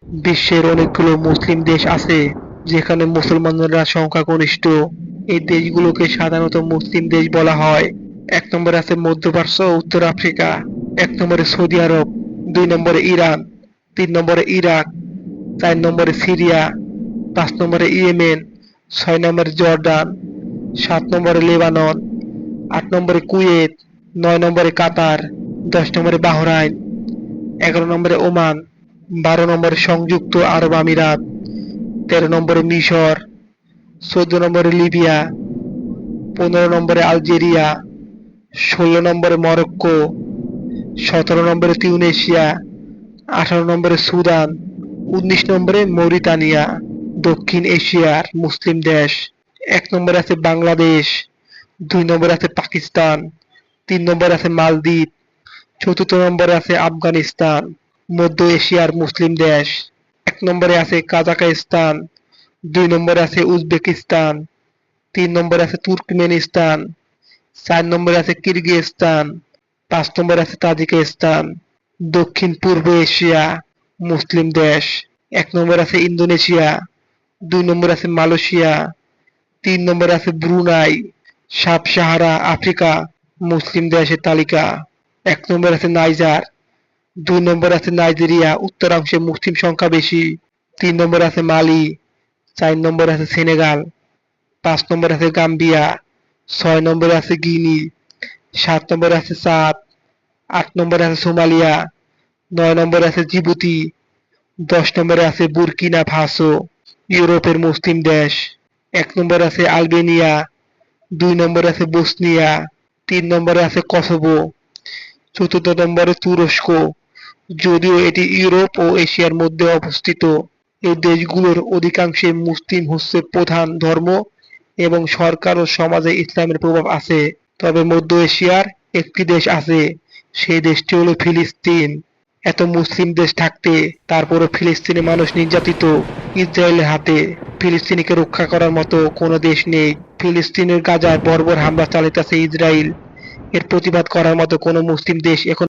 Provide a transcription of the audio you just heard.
বিশ্বের অনেকগুলো মুসলিম দেশ আছে যেখানে মুসলমানরা সংখ্যাগরিষ্ঠ। এই দেশগুলোকে সাধারণত মুসলিম দেশ বলা হয়। ১ নম্বরে আছে মধ্যপ্রাচ্য ও উত্তর আফ্রিকা, ১ নম্বরে সৌদি আরব, ২ নম্বরে ইরান, ৩ নম্বরে ইরাক, ৪ নম্বরে সিরিয়া, ৫ নম্বরে ইয়েমেন, ৬ নম্বরে জর্ডান, ৭ নম্বরে লেবানন, ৮ নম্বরে কুয়েত, ৯ নম্বরে কাতার, ১০ নম্বরে বাহরাইন, ১১ নম্বরে ওমান, ১২ নম্বরে সংযুক্ত আরব আমিরাত, ১৩ নম্বরে মিশর, ১৪ নম্বরে লিবিয়া, ১৫ নম্বরে আলজেরিয়া, ১৬ নম্বরে মরক্কো, ১৭ নম্বরে তিউনেশিয়া, ১৮ নম্বরে সুদান, ১৯ নম্বরে মৌরিতানিয়া। দক্ষিণ এশিয়ার মুসলিম দেশ: ১ নম্বরে আছে বাংলাদেশ, ২ নম্বরে আছে পাকিস্তান, ৩ নম্বরে আছে মালদ্বীপ, ৪র্থ নম্বরে আছে আফগানিস্তান। মধ্য এশিয়ার মুসলিম দেশ: ১ নম্বরে আছে কাজাখস্তান, ২ নম্বরে আছে উজবেকিস্তান, ৩ নম্বরে আছে তুর্কমেনিস্তান, ৪ নম্বরে আছে কিরগিজস্তান, ৫ নম্বরে আছে তাজিকিস্তান। দক্ষিণ পূর্ব এশিয়া মুসলিম দেশ: ১ নম্বরে আছে ইন্দোনেশিয়া, ২ নম্বরে আছে মালয়েশিয়া, ৩ নম্বরে আছে ব্রুনাই। সাব-সাহারা আফ্রিকা মুসলিম দেশের তালিকা: ১ নম্বরে আছে নাইজার, ২ নম্বরে আছে নাইজেরিয়া, উত্তরাংশে মুসলিম সংখ্যা বেশি, ৩ নম্বরে আছে মালি, ৪ নম্বরে আছে সেনেগাল, ৫ নম্বরে আছে গাম্বিয়া, ৬ নম্বরে আছে গিনি, ৭ নম্বরে আছে চাদ, ৮ নম্বরে আছে সোমালিয়া, ৯ নম্বরে আছে জিবুতি, ১০ নম্বরে আছে বুরকিনা ফাসো। ইউরোপের মুসলিম দেশ: ১ নম্বরে আছে আলবেনিয়া, ২ নম্বরে আছে বসনিয়া, ৩ নম্বরে আছে কসোভো, ৪র্থ নম্বরে তুরস্ক। যদিও এটি ইউরোপ ও এশিয়ার মধ্যে অবস্থিত, এই দেশগুলোর অধিকাংশে মুসলিম হচ্ছে প্রধান ধর্ম এবং সরকার ও সমাজে ইসলামের প্রভাব আছে। তবে মধ্য এশিয়ার একটি দেশ আছে, সেই দেশটি হলো ফিলিস্তিন। এত মুসলিম দেশ থাকতে তারপরও ফিলিস্তিনি মানুষ নির্যাতিত। ইসরায়েলের হাতে ফিলিস্তিনিকে রক্ষা করার মতো কোনো দেশ নেই। ফিলিস্তিনের গাজায় বর্বর হামলা চালাইতেছে ইসরায়েল, এর প্রতিবাদ করার মতো কোনো মুসলিম দেশ এখন